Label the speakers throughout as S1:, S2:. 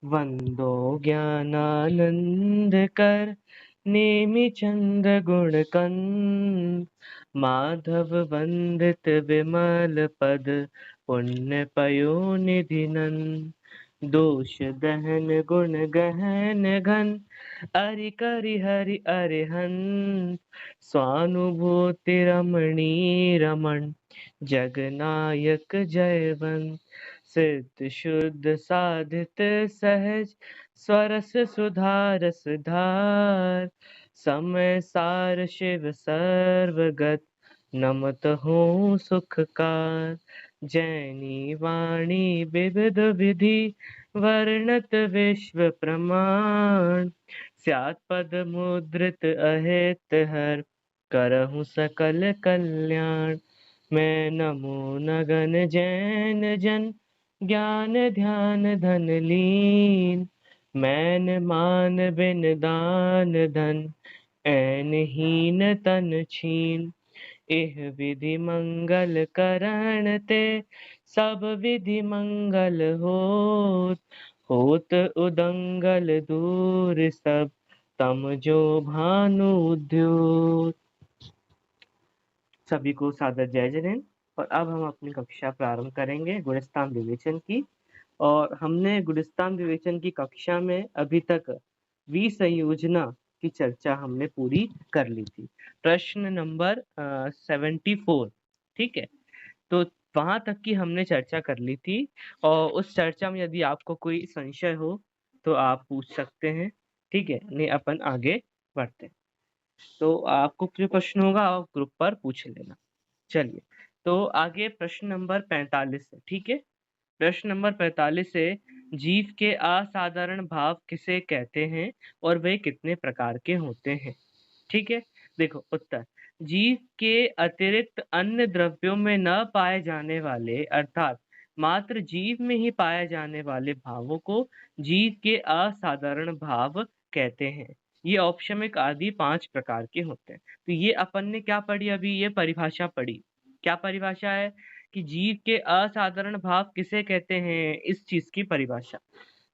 S1: वंदो ज्ञानानंद कर नेमि चंद गुण कंद, माधव वंदित विमल पद पुण्य पयो निधि नंद। दोष दहन गुण गहन घन, अरि करि हरि अरिहंत, स्वानुभूति रमणी रमण, जगनायक जयवंत। सिद्ध शुद्ध साधित सहज, स्वरस सुधारस धार, समय सार शिव सर्वगत, नमत हो सुखकार। जैनी वाणी विविध विधि, वर्णत विश्व प्रमाण, स्यात् पद मुद्रित अहित हर, करहु सकल कल्याण। मैं नमो नगन जैन जन, ज्ञान ध्यान धन लीन, मैन मान बिन दान धन, ऐन हीन तन छीन। एह विधि मंगल करण ते, सब विधि मंगल होत उदंगल दूर सब, तम जो भानु द्योत। सभी को सादर जय जैन। और अब हम अपनी कक्षा प्रारंभ करेंगे गुणस्थान विवेचन की। और हमने गुणस्थान विवेचन की कक्षा में अभी तक विसंयोजना की चर्चा हमने पूरी कर ली थी, प्रश्न नंबर 74। ठीक है, तो वहां तक की हमने चर्चा कर ली थी। और उस चर्चा में यदि आपको कोई संशय हो तो आप पूछ सकते हैं। ठीक है, नहीं अपन आगे बढ़ते हैं। तो आपको जो प्रश्न होगा आप ग्रुप पर पूछ लेना। चलिए, तो आगे प्रश्न नंबर 45 है। ठीक है, प्रश्न नंबर 45 है, जीव के असाधारण भाव किसे कहते हैं और वे कितने प्रकार के होते हैं। ठीक है, देखो उत्तर, जीव के अतिरिक्त अन्य द्रव्यों में न पाए जाने वाले अर्थात मात्र जीव में ही पाए जाने वाले भावों को जीव के असाधारण भाव कहते हैं। ये औपशमिक आदि 5 प्रकार के होते हैं। तो ये अपन ने क्या पढ़ी, अभी ये परिभाषा पढ़ी। क्या परिभाषा है कि जीव के असाधारण भाव किसे कहते हैं, इस चीज की परिभाषा।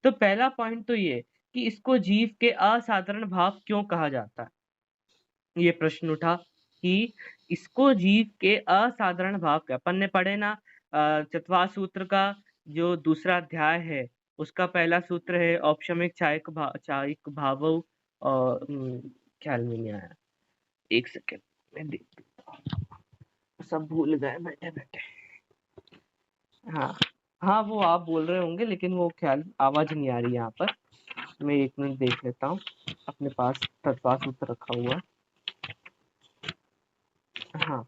S1: तो पहला पॉइंट तो ये कि इसको जीव के असाधारण भाव क्यों कहा जाता है। ये प्रश्न उठा कि इसको जीव के असाधारण भाव क्या, अपन ने पढ़े ना चतवा सूत्र का जो दूसरा अध्याय है उसका पहला सूत्र है औपशमिक चायक भावो। और ख्याल में नहीं आया, एक सेकेंड मैं देख लेता हूँ। सब भूल गए बैठे बैठे। हाँ हाँ, वो आप बोल रहे होंगे लेकिन वो ख्याल आवाज नहीं आ रही यहाँ पर। मैं एक मिनट देख लेता हूँ, अपने पास तत्वा सूत्र रखा हुआ। हाँ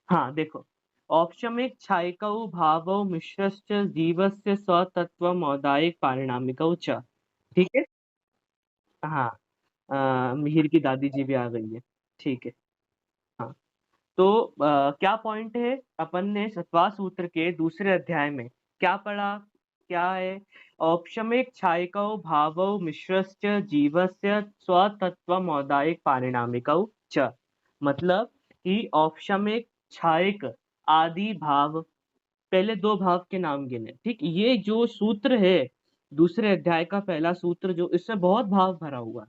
S1: हाँ, देखो, औपशमिक छायकौ भावौ मिश्रश्च जीवस्य स्वतत्वमौदायिक पारिणामिकौ च। ठीक है, हाँ, मिहिर की दादी जी भी आ गई है। ठीक है, हाँ, तो क्या पॉइंट है, अपन ने सत्वा सूत्र के दूसरे अध्याय में क्या पढ़ा, क्या है, औपशमिक छायकौ भावौ मिश्रश्च जीवस्य स्वतत्वमौदायिक पारिणामिकौ च। मतलब कि औपशमिक छायक आदि भाव, पहले दो भाव के नाम गिने। ठीक, ये जो सूत्र है दूसरे अध्याय का पहला सूत्र, जो इसमें बहुत भाव भरा हुआ है,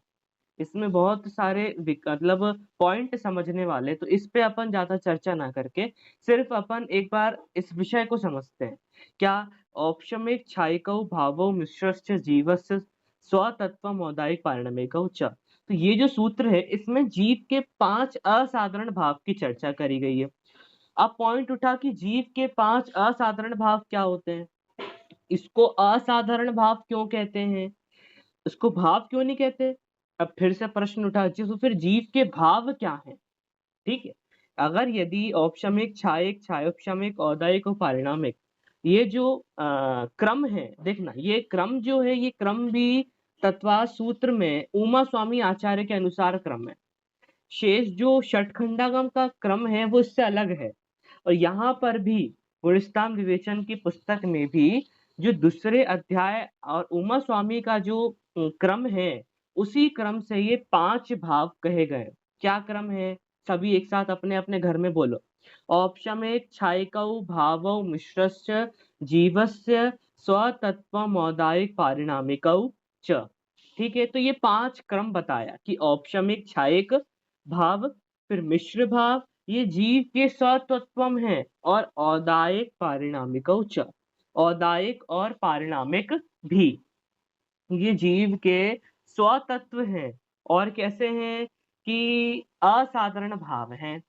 S1: इसमें बहुत सारे मतलब पॉइंट समझने वाले, तो इस पे अपन ज्यादा चर्चा ना करके सिर्फ अपन एक बार इस विषय को समझते हैं। क्या, औपशमिक छायकौ भावौ मिश्रश्च जीवस्य स्वतत्वमौदायिक पारिणामिकौ च। तो ये जो सूत्र है इसमें जीव के 5 असाधारण भाव की चर्चा करी गई है। अब पॉइंट उठा कि जीव के 5 असाधारण भाव क्या होते हैं, इसको असाधारण भाव क्यों कहते हैं, इसको भाव क्यों नहीं कहते। अब फिर से प्रश्न उठा जी, तो फिर जीव के भाव क्या है। ठीक है, अगर यदि औपशमिक छायक छायोपशमिक औदायिक और पारिणामिक, ये जो क्रम है, देखना ये क्रम जो है, ये क्रम भी तत्वा सूत्र में उमा स्वामी आचार्य के अनुसार क्रम है। शेष जो षटखंडागम का क्रम है वो इससे अलग है। और यहाँ पर भी गुणस्थान विवेचन की पुस्तक में भी जो दूसरे अध्याय और उमा स्वामी का जो क्रम है, उसी क्रम से ये 5 भाव कहे गए। क्या क्रम है, सभी एक साथ अपने अपने घर में बोलो। औपशमिक छायकौ भावौ मिश्रस्य जीवस्य स्वतत्वमौदायिक पारिणामिकौ च। ठीक है, तो ये 5 क्रम बताया कि औपशमिक छायक भाव, फिर मिश्र भाव, ये जीव के स्वतत्वम है, और औदायिक पारिणामिकौ च, औदायिक और पारिणामिक भी ये जीव के स्वतत्व हैं। और कैसे हैं कि असाधारण भाव हैं।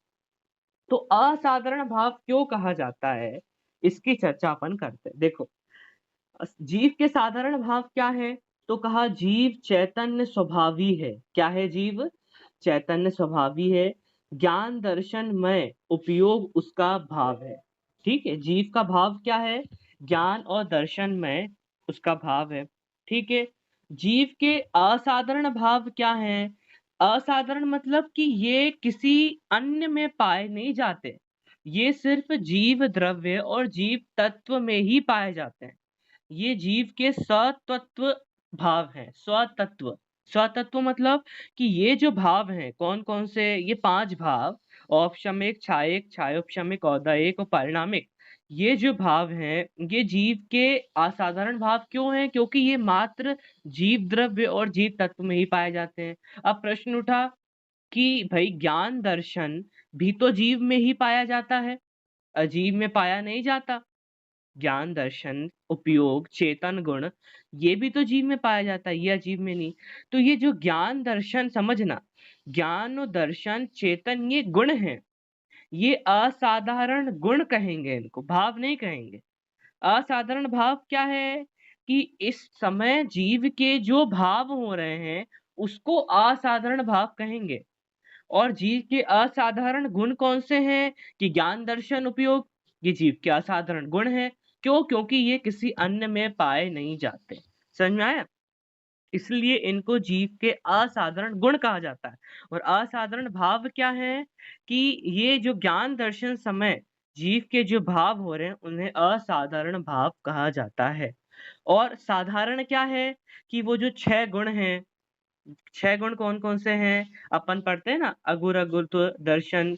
S1: तो असाधारण भाव क्यों कहा जाता है, इसकी चर्चा अपन करते हैं। देखो, जीव के साधारण भाव क्या है, तो कहा जीव चैतन्य स्वभावी है। क्या है जीव? चैतन्य स्वभावी है। ज्ञान दर्शनमय उपयोग उसका भाव है। ठीक है, जीव का भाव क्या है? ज्ञान और दर्शनमय उसका भाव है। ठीक है, जीव के असाधारण भाव क्या है? असाधारण मतलब कि ये किसी अन्य में पाए नहीं जाते, ये सिर्फ जीव द्रव्य और जीव तत्व में ही पाए जाते हैं। ये जीव के सतत्व भाव हैं। स्वतत्व, स्वतत्व मतलब कि ये जो भाव हैं, कौन कौन से? ये 5 भाव, औपशमिक, छायक, छायोपशमिक, औदायिक और परिणामिक। ये जो भाव हैं, ये जीव के असाधारण भाव क्यों हैं? क्योंकि ये मात्र जीव द्रव्य और जीव तत्व में ही पाए जाते हैं। अब प्रश्न उठा कि भाई ज्ञान दर्शन भी तो जीव में ही पाया जाता है, अजीव में पाया नहीं जाता। ज्ञान दर्शन उपयोग चेतन गुण, ये भी तो जीव में पाया जाता है, ये अजीव में नहीं। तो ये जो ज्ञान दर्शन, समझना, ज्ञान और दर्शन चेतन ये गुण हैं। ये असाधारण गुण कहेंगे, इनको भाव नहीं कहेंगे। असाधारण भाव क्या है कि इस समय जीव के जो भाव हो रहे हैं, उसको असाधारण भाव कहेंगे। और जीव के असाधारण गुण कौन से हैं? कि ज्ञान दर्शन उपयोग, ये जीव के असाधारण गुण हैं। क्यों? क्योंकि ये किसी अन्य में पाए नहीं जाते। समझ में आया? इसलिए इनको जीव के असाधारण गुण कहा जाता है। और असाधारण भाव क्या है कि ये जो ज्ञान दर्शन समय जीव के जो भाव हो रहे हैं, उन्हें असाधारण भाव कहा जाता है। और साधारण क्या है कि वो जो 6 गुण हैं, 6 गुण कौन-कौन से हैं? अपन पढ़ते हैं ना, अगुर अगुरत्व दर्शन,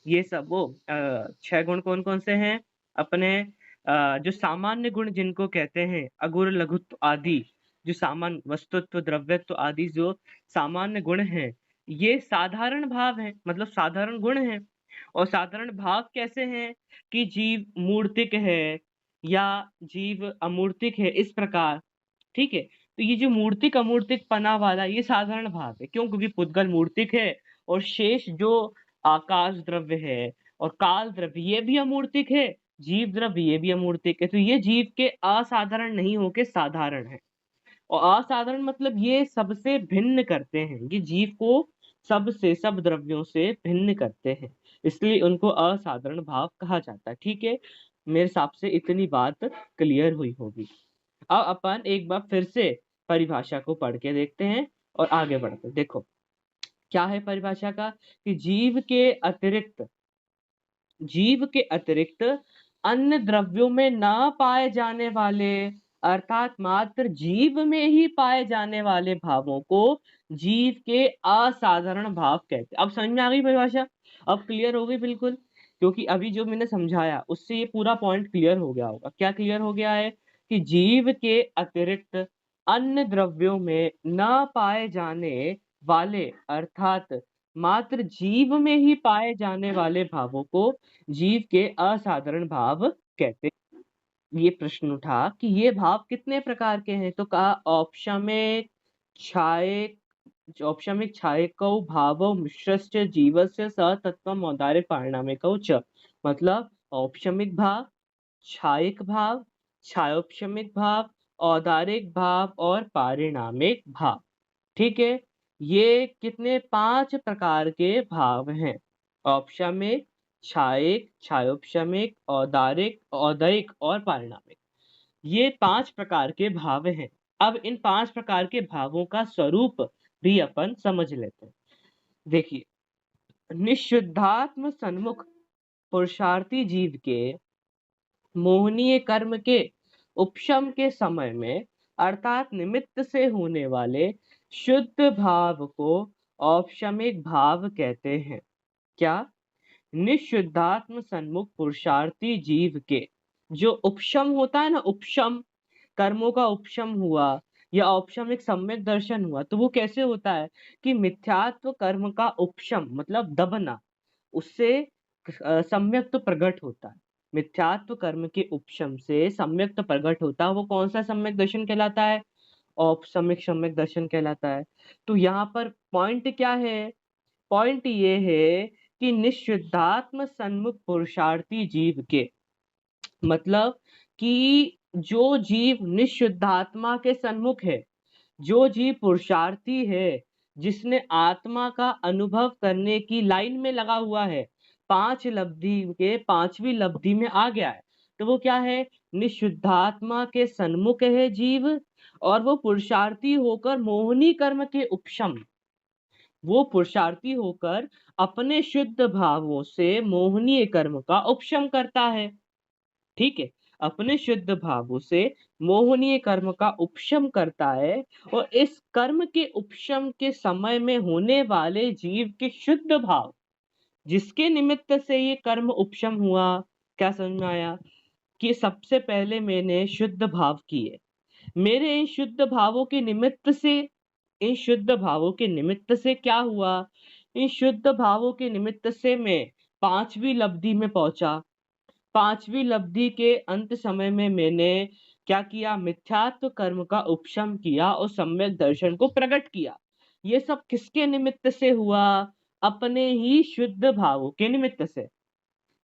S1: ये सब वो 6 गुण कौन-कौन से हैं? अपने जो सामान्य गुण जिनको कहते हैं, अगुर लघुत्व आदि, जो सामान्य वस्तुत्व, द्रव्यत्व आदि जो सामान्य गुण हैं, ये साधारण भाव हैं, मतलब साधारण गुण हैं। और साधारण भाव कैसे हैं कि जीव मूर्तिक है या जीव अमूर्तिक है, इस प्रकार। ठीक है? तो ये जो मूर्तिक अमूर्तिक पना वाला ये साधारण भाव है। क्यों? क्योंकि पुद्गल मूर्तिक है, और शेष जो आकाश द्रव्य है और काल द्रव्य ये भी अमूर्तिक है, जीव द्रव्य ये भी अमूर्तिक है। तो ये जीव के असाधारण नहीं होके साधारण है। और असाधारण मतलब ये सबसे भिन्न करते हैं, ये जीव को सबसे, सब द्रव्यों से भिन्न करते हैं, इसलिए उनको असाधारण भाव कहा जाता है। ठीक है, मेरे हिसाब से इतनी बात क्लियर हुई होगी। अब अपन एक बार फिर से परिभाषा को पढ़ के देखते हैं और आगे बढ़ते हैं। देखो, क्या है परिभाषा का कि जीव के अतिरिक्त अन्य द्रव्यों में न पाए जाने वाले, अर्थात मात्र जीव में ही पाए जाने वाले भावों को जीव के असाधारण भाव कहते हैं। अब समझ में आ गई परिभाषा? अब क्लियर हो गई बिल्कुल? क्योंकि अभी जो मैंने समझाया उससे ये पूरा पॉइंट क्लियर हो गया होगा। क्या क्लियर हो गया है? कि जीव के अतिरिक्त अन्य द्रव्यों में न पाए जाने वाले, अर्थात मात्र जीव में ही पाए जाने वाले भावों को जीव के असाधारण भाव कहते हैं। ये प्रश्न उठा कि ये भाव कितने प्रकार के हैं, तो कहा औपशमिक छायक, औपशमिक छायकौ भावौ मिश्रस्य जीवस्य सतत्वम औदार्य पारिणामिकौ च। मतलब औपशमिक भाव, छायक भाव, छायोपशमिक भाव, औदारिक भाव और पारिणामिक भाव। ठीक है, ये कितने? 5 प्रकार के भाव हैं। औपशमिक, छायक, छायोपशमिक, औदारिक, औदयिक और पारिणामिक। ये 5 प्रकार के भाव हैं। अब इन 5 प्रकार के भावों का स्वरूप भी अपन समझ लेते हैं। देखिए, निषिद्धात्म सन्मुख पुरुषार्थी जीव के मोहनीय कर्म के उपशम के समय में, अर्थात निमित्त से होने वाले शुद्ध भाव को औपशमिक भाव कहते हैं। क्या? निःशुद्धात्म सन्मुख पुरुषार्थी जीव के, जो उपशम होता है ना, उपशम, कर्मों का उपशम हुआ या औपशमिक सम्यक दर्शन हुआ, तो वो कैसे होता है कि मिथ्यात्व कर्म का उपशम मतलब दबना, उससे सम्यक तो प्रकट होता है। मिथ्यात्व कर्म के उपशम से सम्यक तो प्रकट होता है, वो कौन सा सम्यक दर्शन कहलाता है? औपसम्यक सम्यक दर्शन कहलाता है। तो यहाँ पर पॉइंट क्या है? पॉइंट ये है कि निःशुद्धात्म सन्मुख पुरुषार्थी जीव के, मतलब कि जो जीव निःशुद्धात्मा के सन्मुख है, जो जीव पुरुषार्थी है, जिसने आत्मा का अनुभव करने की लाइन में लगा हुआ है, 5 लब्धि के 5वीं लब्धि में आ गया है, तो वो क्या है? निःशुद्धात्मा के सन्मुख है जीव, और वो पुरुषार्थी होकर मोहिनी कर्म के उपशम, वो पुरुषार्थी होकर अपने शुद्ध भावों से मोहनीय कर्म का उपशम करता है। ठीक है, अपने शुद्ध भावों से मोहनीय कर्म का उपशम करता है, और इस कर्म के उपशम के समय में होने वाले जीव के शुद्ध भाव, जिसके निमित्त से ये कर्म उपशम हुआ, क्या समझ में आया? कि सबसे पहले मैंने शुद्ध भाव किए, मेरे इन शुद्ध भावों के निमित्त से, इन शुद्ध भावों के निमित्त से क्या हुआ? इन शुद्ध भावों के निमित्त से मैं 5वीं लब्धि में पहुंचा। 5वीं लब्धि के अंत समय में मैंने क्या किया? मिथ्यात्व कर्म का उपशम किया और सम्यक दर्शन को प्रकट किया। ये सब किसके निमित्त से हुआ? अपने ही शुद्ध भावों के निमित्त से।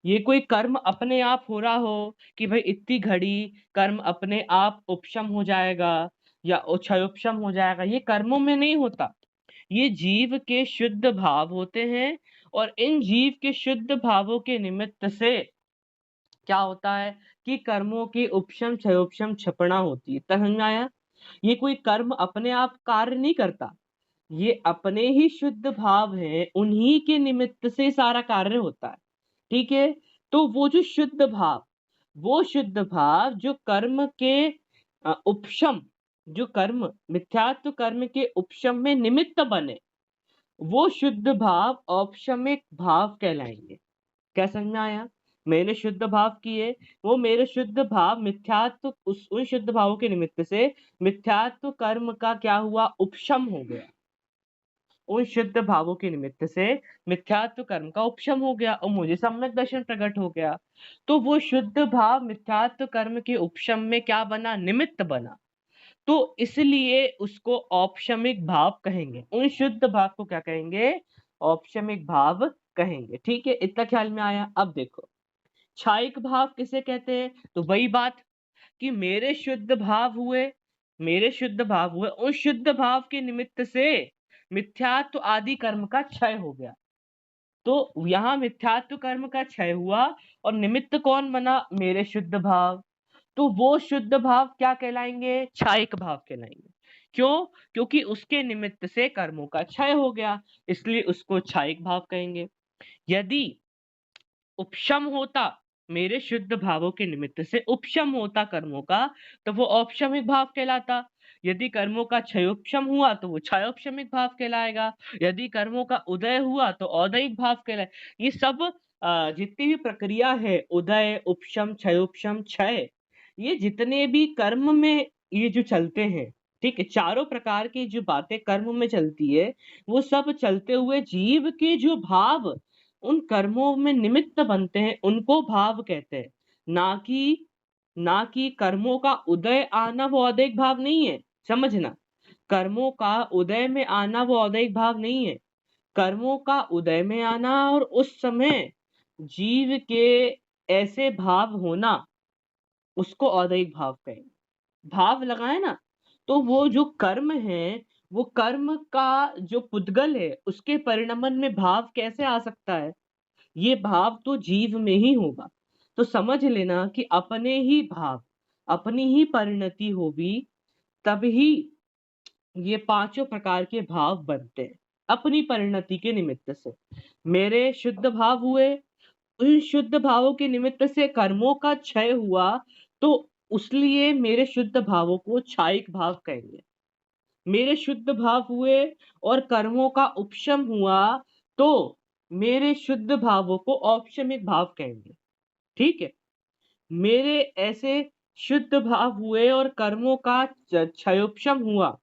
S1: ये कोई कर्म अपने आप हो रहा हो कि भाई इतनी घड़ी कर्म अपने आप उपशम हो जाएगा या क्षयोपशम हो जाएगा, ये कर्मों में नहीं होता। ये जीव के शुद्ध भाव होते हैं, और इन जीव के शुद्ध भावों के निमित्त से क्या होता है कि कर्मों की उपशम क्षयोपशम क्षपणा होती है। समझ में आया? ये कोई कर्म अपने आप कार्य नहीं करता, ये अपने ही शुद्ध भाव है, उन्हीं के निमित्त से सारा कार्य होता है। ठीक है, तो वो जो शुद्ध भाव, वो शुद्ध भाव जो कर्म के उपशम, जो कर्म मिथ्यात्व कर्म के उपशम में निमित्त बने, वो शुद्ध भाव औपशमिक भाव कहलाएंगे। क्या समझ में आया? मैंने शुद्ध भाव किए, वो मेरे शुद्ध भाव मिथ्यात्व, उस उन शुद्ध भावों के निमित्त से मिथ्यात्व कर्म का क्या हुआ? उपशम हो गया। उन शुद्ध भावों के निमित्त से मिथ्यात्व कर्म का उपशम हो गया और मुझे सम्यक दर्शन प्रकट हो गया। तो वो शुद्ध भाव मिथ्यात्व कर्म के उपशम में क्या बना? निमित्त बना। तो इसलिए उसको औपशमिक भाव कहेंगे। उन शुद्ध भाव को क्या कहेंगे? औपशमिक भाव कहेंगे। ठीक है, इतना ख्याल में आया? अब देखो, क्षायिक भाव किसे कहते हैं? तो वही बात कि मेरे शुद्ध भाव हुए, मेरे शुद्ध भाव हुए, उन शुद्ध भाव के निमित्त से मिथ्यात्व आदि कर्म का क्षय हो गया। तो यहाँ मिथ्यात्व कर्म का क्षय हुआ और निमित्त कौन बना? मेरे शुद्ध भाव। तो वो शुद्ध भाव क्या कहलाएंगे? क्षायिक भाव कहलाएंगे। क्यों? क्योंकि उसके निमित्त से कर्मों का क्षय हो गया, इसलिए उसको क्षायिक भाव कहेंगे। यदि उपशम होता, मेरे शुद्ध भावों के निमित्त से उपशम होता कर्मों का, तो वो औपशमिक भाव कहलाता। यदि कर्मों का क्षयोपशम हुआ तो वो क्षयोपशमिक भाव कहलाएगा। यदि कर्मों का उदय हुआ तो औदयिक भाव कहलाए। ये सब जितनी भी प्रक्रिया है, उदय, उपशम, क्षयोपशम, क्षय, ये जितने भी कर्म में ये जो चलते हैं, ठीक है, चारों प्रकार की जो बातें कर्म में चलती है, वो सब चलते हुए जीव के जो भाव उन कर्मों में निमित्त बनते हैं, उनको भाव कहते हैं। ना कि कर्मों का उदय आना वो औदैहिक भाव नहीं है। समझना, कर्मों का उदय में आना वो औदैहिक भाव नहीं है। कर्मों का उदय में आना और उस समय जीव के ऐसे भाव होना, उसको औदैहिक भाव कहेंगे। भाव लगाए ना, तो वो जो कर्म है, वो कर्म का जो पुद्गल है, उसके परिणमन में भाव कैसे आ सकता है? ये भाव तो जीव में ही होगा। तो समझ लेना कि अपने ही भाव, अपनी ही परिणति होगी, तभी ये पांचों प्रकार के भाव बनते हैं, अपनी परिणति के निमित्त से। मेरे शुद्ध भाव हुए, उन शुद्ध भावों के निमित्त से कर्मों का क्षय हुआ, तो उसलिए मेरे शुद्ध भावों को क्षायिक भाव कहेंगे। मेरे शुद्ध भाव हुए और कर्मों का उपशम हुआ, तो मेरे शुद्ध भावों को औपशमिक भाव कहेंगे। ठीक है? मेरे ऐसे शुद्ध भाव हुए और कर्मों का क्षयोपशम हुआ।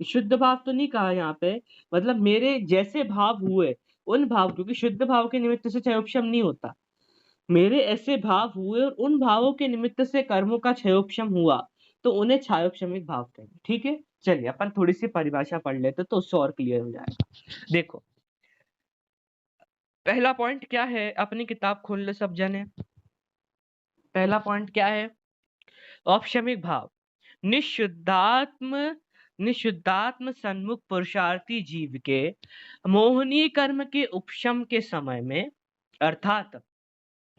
S1: शुद्ध भाव तो नहीं कहा यहाँ पे, मतलब मेरे जैसे भाव हुए, उन भाव, क्योंकि शुद्ध भाव के निमित्त से क्षयोपशम नहीं होता। मेरे ऐसे भाव हुए और उन भावों के निमित्त से कर्मों का क्षयोपशम हुआ, तो उन्हें क्षयोपशमिक भाव कहेंगे। ठीक है? चलिए अपन थोड़ी सी परिभाषा पढ़ लेते तो उससे और क्लियर हो जाएगा। देखो, पहला पॉइंट क्या है, अपनी किताब खोल ले सब जने। पहला पॉइंट क्या है? औपशमिक भाव। निशुद्धात्म निशुद्धात्म सन्मुख पुरुषार्थी जीव के मोहनीय कर्म के उपशम के समय में, अर्थात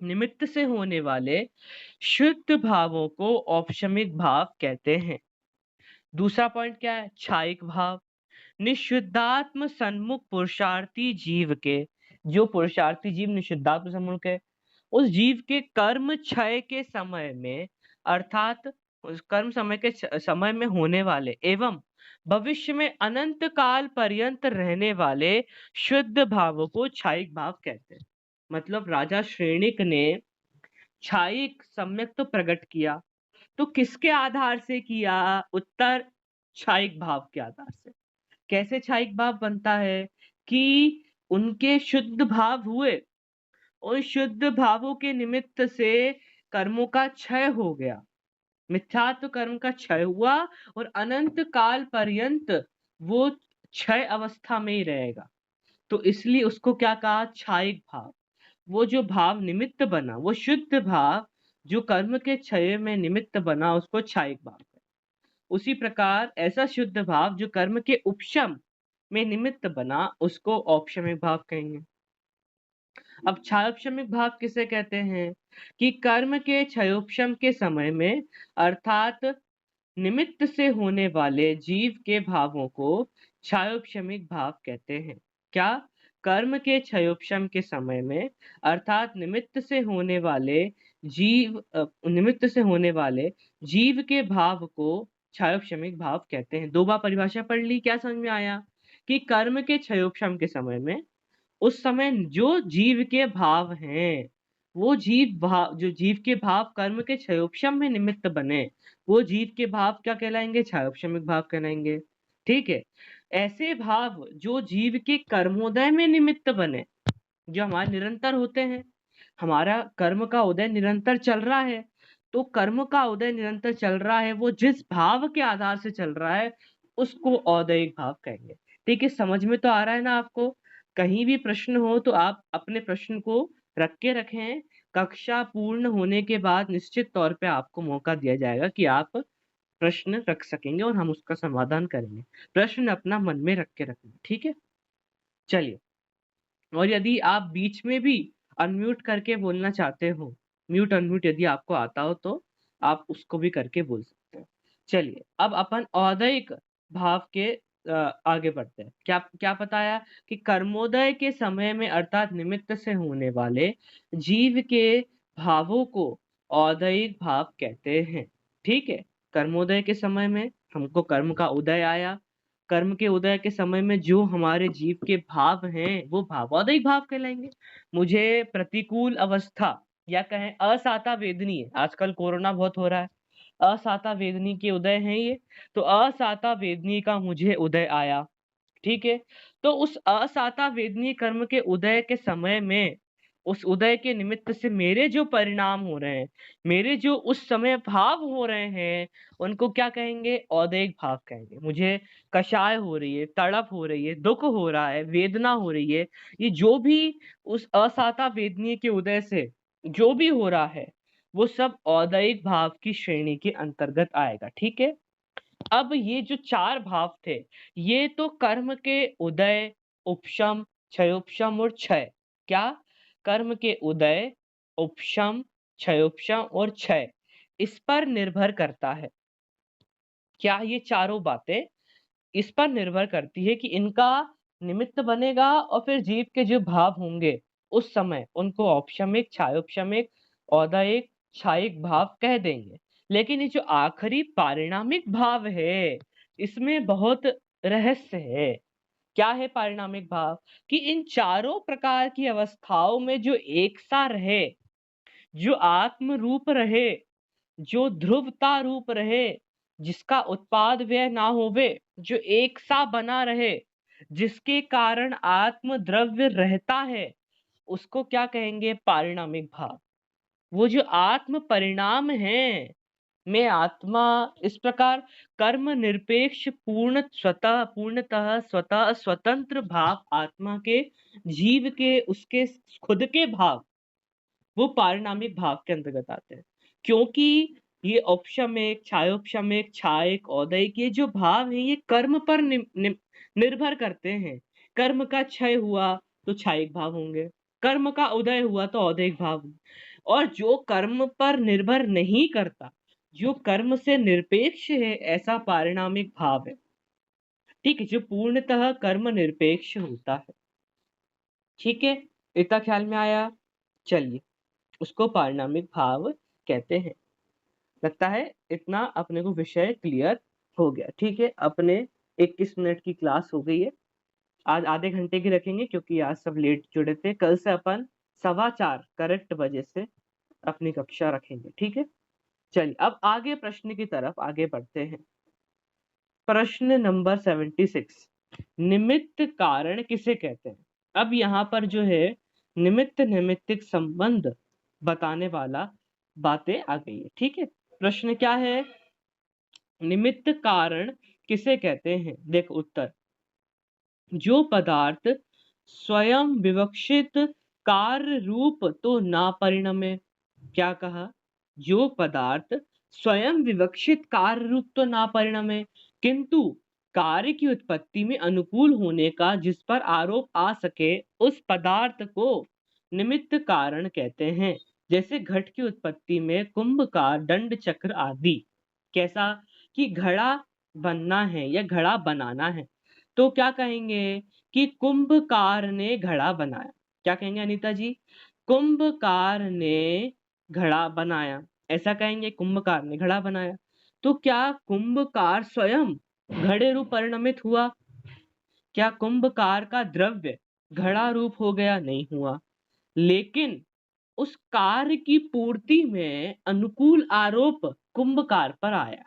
S1: निमित्त से होने वाले शुद्ध भावों को औपशमिक भाव कहते हैं। दूसरा पॉइंट क्या है? क्षायिक भाव। निशुद्धात्म सन्मुख पुरुषार्थी जीव के, जो पुरुषार्थी जीव निशुद्धात्म सन्मुख है, उस जीव के कर्म क्षय के समय में, अर्थात उस कर्म समय के समय में होने वाले एवं भविष्य में अनंत काल पर्यंत रहने वाले शुद्ध भावों को क्षायिक भाव कहते हैं। मतलब राजा श्रेणिक ने क्षायिक सम्यक तो प्रकट किया, तो किसके आधार से किया? उत्तर, क्षायिक भाव के आधार से। कैसे क्षायिक भाव बनता है? कि उनके शुद्ध भाव हुए और शुद्ध भावों के निमित्त से कर्मों का क्षय हो गया, मिथ्यात्व कर्म का क्षय हुआ और अनंत काल पर्यंत वो क्षय अवस्था में ही रहेगा, तो इसलिए उसको क्या कहा? क्षायिक भाव। वो जो भाव निमित्त बना, वो शुद्ध भाव जो कर्म के क्षय में निमित्त बना, उसको क्षायिक भाव है। उसी प्रकार ऐसा शुद्ध भाव जो कर्म के उपशम में निमित्त बना, उसको औपशमिक भाव कहेंगे। अब क्षयोपशमिक भाव किसे कहते हैं? कि कर्म के क्षयोपशम के समय में, अर्थात निमित्त से होने वाले जीव के भावों को क्षयोपशमिक भाव कहते हैं। क्या? कर्म के क्षयोपशम के समय में, अर्थात निमित्त से होने वाले जीव के भाव को क्षयोपशमिक भाव कहते हैं। दो बार परिभाषा पढ़ ली, क्या समझ में आया? कि कर्म के क्षयोपशम के समय में, उस समय जो जीव के भाव हैं, वो जो जीव के भाव कर्म के क्षयोपशम में निमित्त बने, वो जीव के भाव क्या कहलाएंगे? क्षयोपशमिक भाव कहलाएंगे। ठीक है? ऐसे भाव जो जीव के कर्मोदय में निमित्त बने, जो हमारे निरंतर होते हैं, हमारा कर्म का उदय निरंतर चल रहा है, तो कर्म का उदय निरंतर चल रहा है, वो जिस भाव के आधार से चल रहा है, उसको औदयिक भाव कहेंगे। ठीक है? समझ में तो आ रहा है ना आपको? कहीं भी प्रश्न हो तो आप अपने प्रश्न को रख के रखें। कक्षा पूर्ण होने के बाद निश्चित तौर पे आपको मौका दिया जाएगा कि आप प्रश्न रख सकेंगे और हम उसका समाधान करेंगे। प्रश्न अपना मन में रख के रखना, ठीक है? चलिए, और यदि आप बीच में भी अनम्यूट करके बोलना चाहते हो, म्यूट अनम्यूट यदि आपको आता हो, तो आप उसको भी करके बोल सकते हो। चलिए, अब अपन औदयिक भाव के आगे बढ़ते हैं। क्या क्या बताया? कि कर्मोदय के समय में, अर्थात निमित्त से होने वाले जीव के भावों को औदयिक भाव कहते हैं। ठीक है? कर्मोदय के समय में हमको कर्म का उदय आया, कर्म के उदय के समय में जो हमारे जीव के भाव हैं, वो भावोदयिक भाव कहलाएंगे। मुझे प्रतिकूल अवस्था या कहें असाता वेदनीय, आजकल कोरोना बहुत हो रहा है, असाता वेदनी के उदय हैं ये, तो असाता वेदनी का मुझे उदय आया। ठीक है? तो उस असाता वेदनीय कर्म के उदय के समय में, उस उदय के निमित्त से मेरे जो परिणाम हो रहे हैं, मेरे जो उस समय भाव हो रहे हैं, उनको क्या कहेंगे? औदयिक भाव कहेंगे। मुझे कषाय हो रही है, तड़प हो रही है, दुःख हो रहा है, वेदना हो रही है, ये जो भी उस असाता वेदनीय के उदय से जो भी हो रहा है, वो सब औदयिक भाव की श्रेणी के अंतर्गत आएगा। ठीक है? अब ये जो चार भाव थे, ये तो कर्म के उदय, उपशम, क्षयोपशम और क्षय। क्या? कर्म के उदय, उपशम, क्षयोपशम और क्षय, इस पर निर्भर करता है। क्या? ये चारों बातें इस पर निर्भर करती है कि इनका निमित्त बनेगा और फिर जीव के जो भाव होंगे, उस समय उनको औपशमिक, क्षायोपशमिक, औदयिक, क्षायिक भाव कह देंगे। लेकिन ये जो आखिरी पारिणामिक भाव है, इसमें बहुत रहस्य है। क्या है पारिणामिक भाव? कि इन चारों प्रकार की अवस्थाओं में जो एक सा रहे, जो आत्म रूप रहे, जो ध्रुवता रूप रहे, जिसका उत्पाद व्यय ना होवे, जो एक सा बना रहे, जिसके कारण आत्म द्रव्य रहता है, उसको क्या कहेंगे? पारिणामिक भाव। वो जो आत्म परिणाम है में आत्मा इस प्रकार कर्म निरपेक्ष पूर्णतः स्वतः स्वतंत्र भाव आत्मा के, जीव के, उसके खुद के भाव, वो पारिणामिक भाव के अंतर्गत आते हैं। क्योंकि ये औपशमिक, छायोपशमिक, छायिक, औदैहिक, ये जो भाव है ये कर्म पर निर्भर करते हैं। कर्म का क्षय हुआ तो छायिक भाव होंगे, कर्म का उदय हुआ तो औदैहिक भाव होंगे। और जो कर्म पर निर्भर नहीं करता, जो कर्म से निरपेक्ष है, ऐसा पारिणामिक भाव है। ठीक है, जो पूर्णतः कर्म निरपेक्ष होता है। ठीक है, इतना ख्याल में आया? चलिए, उसको पारिणामिक भाव कहते हैं। लगता है इतना अपने को विषय क्लियर हो गया। ठीक है, अपने 21 मिनट की क्लास हो गई है। आज आधे घंटे की रखेंगे क्योंकि आज सब लेट जुड़े थे। कल से अपन 4:15 करेक्ट बजे से अपनी कक्षा रखेंगे। ठीक है, चलिए अब आगे प्रश्न की तरफ आगे बढ़ते हैं। प्रश्न नंबर 76, निमित्त कारण किसे कहते हैं? अब यहाँ पर जो है निमित्त नैमित्तिक संबंध बताने वाला बातें आ गई है। ठीक है, प्रश्न क्या है? निमित्त कारण किसे कहते हैं? देख उत्तर, जो पदार्थ स्वयं विवक्षित कार्य रूप तो ना परिणमे। क्या कहा? जो पदार्थ स्वयं विवक्षित कार्य रूप तो ना परिणमे, किंतु कार्य की उत्पत्ति में अनुकूल होने का जिस पर आरोप आ सके, उस पदार्थ को निमित्त कारण कहते हैं। जैसे घट की उत्पत्ति में कुंभकार, दंड चक्र आदि। कैसा? कि घड़ा बनना है या घड़ा बनाना है, तो क्या कहेंगे? कि कुंभकार ने घड़ा बनाया। क्या कहेंगे अनीता जी? कुंभकार ने घड़ा बनाया, ऐसा कहेंगे, कुंभकार ने घड़ा बनाया। तो क्या कुंभकार स्वयं घड़े रूप परिणमित हुआ? क्या कुंभकार का द्रव्य घड़ा रूप हो गया? नहीं हुआ। लेकिन उस कार्य की पूर्ति में अनुकूल आरोप कुंभकार पर आया।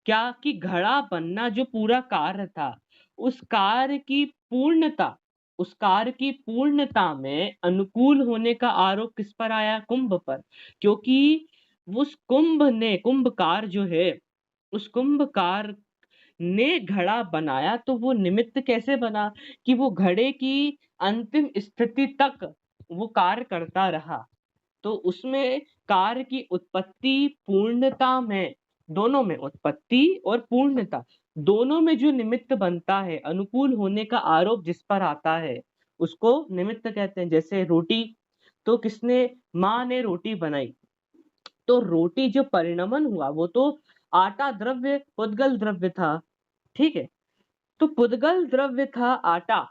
S1: क्या? कि घड़ा बनना जो पूरा कार्य था, उस कार्य की पूर्णता, उस कार्य की पूर्णता में अनुकूल होने का आरोप किस पर आया? कुंभ पर। क्योंकि उस कुंभकार जो है, उस कुंभकार ने घड़ा बनाया, तो वो निमित्त कैसे बना? कि वो घड़े की अंतिम स्थिति तक वो कार्य करता रहा। तो उसमें कार्य की उत्पत्ति पूर्णता में, दोनों में, उत्पत्ति और पूर्णता दोनों में जो निमित्त बनता है, अनुकूल होने का आरोप जिस पर आता है, उसको निमित्त कहते हैं। जैसे रोटी, तो किसने? माँ ने रोटी बनाई, तो रोटी जो परिणमन हुआ वो तो आटा द्रव्य, पुद्गल द्रव्य था। ठीक है, तो पुद्गल द्रव्य था आटा,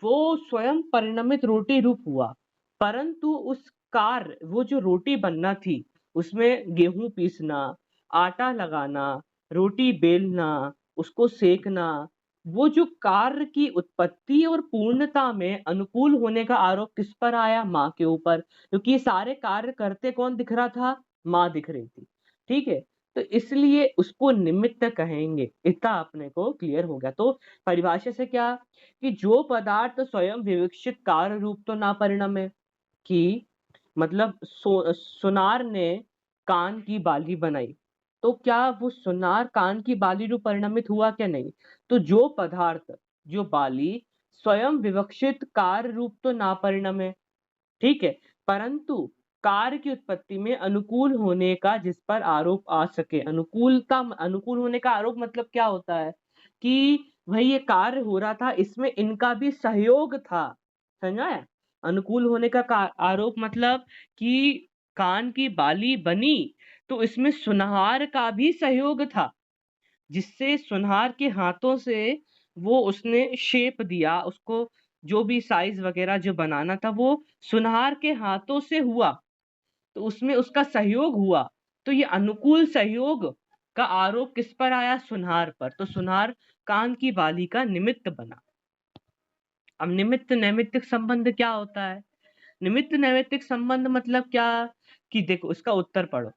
S1: वो स्वयं परिणमित रोटी रूप हुआ। परंतु उस कार्य, वो जो रोटी बनना थी, उसमें गेहूं पीसना, आटा लगाना, रोटी बेलना, उसको सेकना, वो जो कार्य की उत्पत्ति और पूर्णता में अनुकूल होने का आरोप किस पर आया? माँ के ऊपर। क्योंकि ये सारे कार्य करते कौन दिख रहा था? माँ दिख रही थी। ठीक है, तो इसलिए उसको निमित्त कहेंगे। इतना अपने को क्लियर हो गया। तो परिभाषा से क्या? कि जो पदार्थ स्वयं विवक्षित कार्य रूप तो ना परिणमे। कि मतलब सुनार ने कान की बाली बनाई, तो क्या वो सुनार कान की बाली रूप परिणमित हुआ? क्या नहीं? तो जो पदार्थ, जो बाली स्वयं विवक्षित कार्य रूप तो ना परिणमे, ठीक है, परंतु कार्य की उत्पत्ति में अनुकूल होने का जिस पर आरोप आ सके। अनुकूल होने का आरोप मतलब क्या होता है? कि भाई ये कार्य हो रहा था, इसमें इनका भी सहयोग था। समझ आया? अनुकूल होने का आरोप मतलब कि कान की बाली बनी, तो इसमें सुनहार का भी सहयोग था, जिससे सुनहार के हाथों से वो उसने शेप दिया, उसको जो भी साइज वगैरह जो बनाना था वो सुनहार के हाथों से हुआ, तो उसमें उसका सहयोग हुआ। तो ये अनुकूल सहयोग का आरोप किस पर आया? सुनहार पर। तो सुनहार कान की बाली का निमित्त बना। अब निमित्त नैमित्तिक संबंध क्या होता है? निमित्त नैमित्तिक संबंध मतलब क्या? कि देखो इसका उत्तर पढ़ो।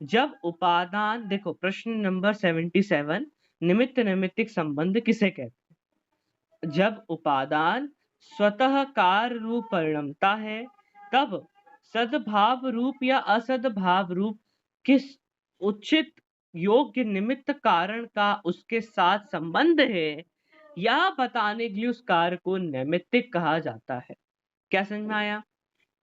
S1: जब उपादान, देखो प्रश्न नंबर 77, निमित्त नैमित्तिक संबंध किसे कहते हैं? जब उपादान स्वतः कार्य रूप परिणमता है, तब सद्भाव रूप या असद्भाव रूप किस उचित योग्य निमित्त कारण का उसके साथ संबंध है, यह बताने के लिए उस कार्य को नैमित्तिक कहा जाता है। क्या समझ में आया?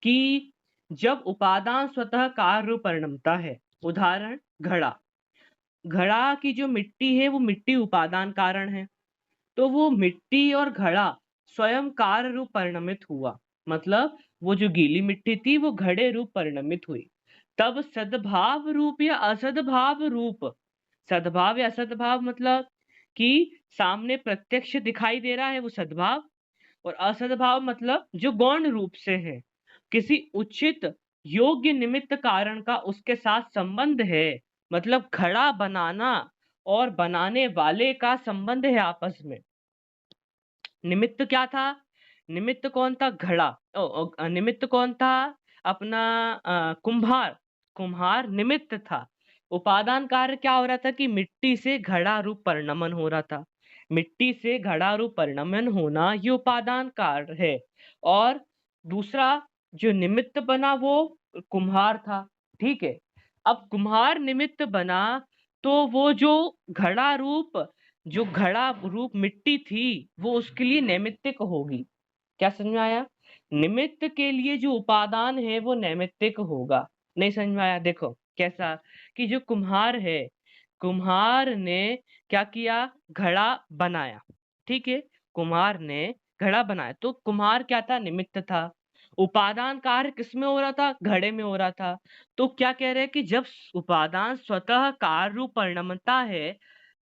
S1: कि जब उपादान स्वतः कार्य रूप परिणमता है, उदाहरण घड़ा। घड़ा की जो मिट्टी है वो मिट्टी उपादान कारण है, तो वो मिट्टी और घड़ा स्वयं कार्य रूप परिणमित हुआ, मतलब वो जो गीली मिट्टी थी वो घड़े रूप परिणमित हुई। तब सद्भाव रूप या असद्भाव रूप, सद्भाव या असद्भाव मतलब कि सामने प्रत्यक्ष दिखाई दे रहा है वो सद्भाव, और असद्भाव मतलब जो गौण रूप से है, किसी उचित योग्य निमित्त कारण का उसके साथ संबंध है, मतलब घड़ा बनाना और बनाने वाले का संबंध है आपस में। निमित्त क्या था? निमित्त कौन था? घड़ा। निमित्त कौन था? अपना कुम्हार। कुम्हार निमित्त था। उपादान कार्य क्या हो रहा था कि मिट्टी से घड़ा रूप परिणमन हो रहा था। मिट्टी से घड़ा रूप परिणमन होना ये उपादान कार्य है, और दूसरा जो निमित्त बना वो कुम्हार था। ठीक है। अब कुम्हार निमित्त बना, तो वो जो घड़ा रूप, जो घड़ा रूप मिट्टी थी वो उसके लिए नैमित्तिक होगी। क्या समझ में आया? निमित्त के लिए जो उपादान है वो नैमित्तिक होगा। नहीं समझ में आया? देखो कैसा, कि जो कुम्हार है, कुम्हार ने क्या किया? घड़ा बनाया। ठीक है। कुम्हार ने घड़ा बनाया, तो कुम्हार क्या था? निमित्त था। उपादान कार्य किसमें हो रहा था? घड़े में हो रहा था। तो क्या कह रहे हैं कि जब उपादान स्वतः कार्य रूप परिणमता है,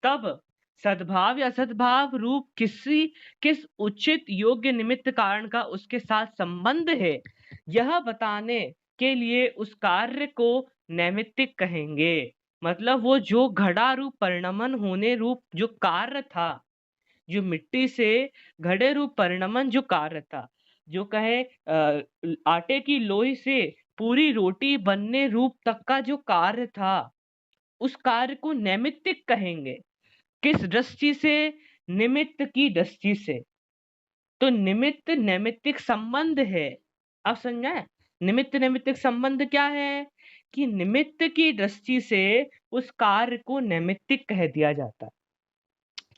S1: तब सद्भाव या असद्भाव रूप किस उचित योग्य निमित्त कारण का उसके साथ संबंध है, यह बताने के लिए उस कार्य को नैमित्तिक कहेंगे। मतलब वो जो घड़ा रूप परिणमन होने रूप जो कार्य था, जो मिट्टी से घड़े रूप परिणमन जो कार्य था, जो कहे आटे की लोई से पूरी रोटी बनने रूप तक का जो कार्य था, उस कार्य को नैमित्तिक कहेंगे। किस दृष्टि से? निमित्त की दृष्टि से। तो निमित्त नैमित्तिक संबंध है। अब समझाए? निमित्त नैमित्तिक संबंध क्या है? कि निमित्त की दृष्टि से उस कार्य को नैमित्तिक कह दिया जाता है।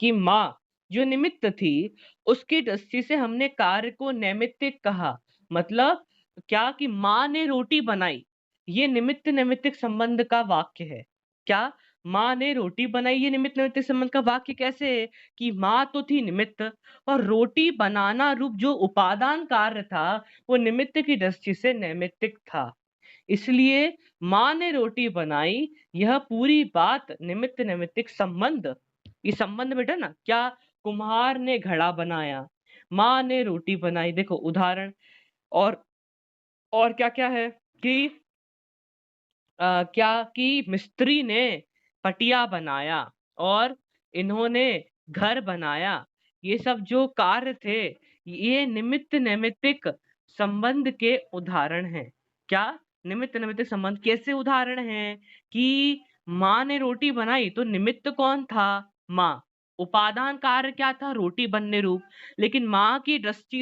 S1: कि माँ जो निमित्त थी, उसकी दृष्टि से हमने कार्य को नैमित्तिक कहा। मतलब क्या? कि माँ ने रोटी बनाई, ये निमित्त नैमित्तिक संबंध का वाक्य है। क्या? माँ ने रोटी बनाई, ये निमित्त नैमित्तिक संबंध का वाक्य कैसे है? कि माँ तो थी निमित्त, और रोटी बनाना रूप जो उपादान कार्य था वो निमित्त की दृष्टि से नैमित्तिक था। इसलिए माँ ने रोटी बनाई, यह पूरी बात निमित्त नैमित्तिक संबंध, ये संबंध बेटा ना क्या? कुम्हार ने घड़ा बनाया, माँ ने रोटी बनाई। देखो उदाहरण, और क्या क्या है कि क्या कि मिस्त्री ने पटिया बनाया, और इन्होंने घर बनाया। ये सब जो कार्य थे, ये निमित्त नैमित्तिक संबंध के उदाहरण हैं। क्या? निमित्त नैमित्तिक संबंध कैसे उदाहरण हैं? कि माँ ने रोटी बनाई, तो निमित्त कौन था? माँ। उपादान कार्य क्या था? रोटी बनने रूप। लेकिन माँ की दृष्टि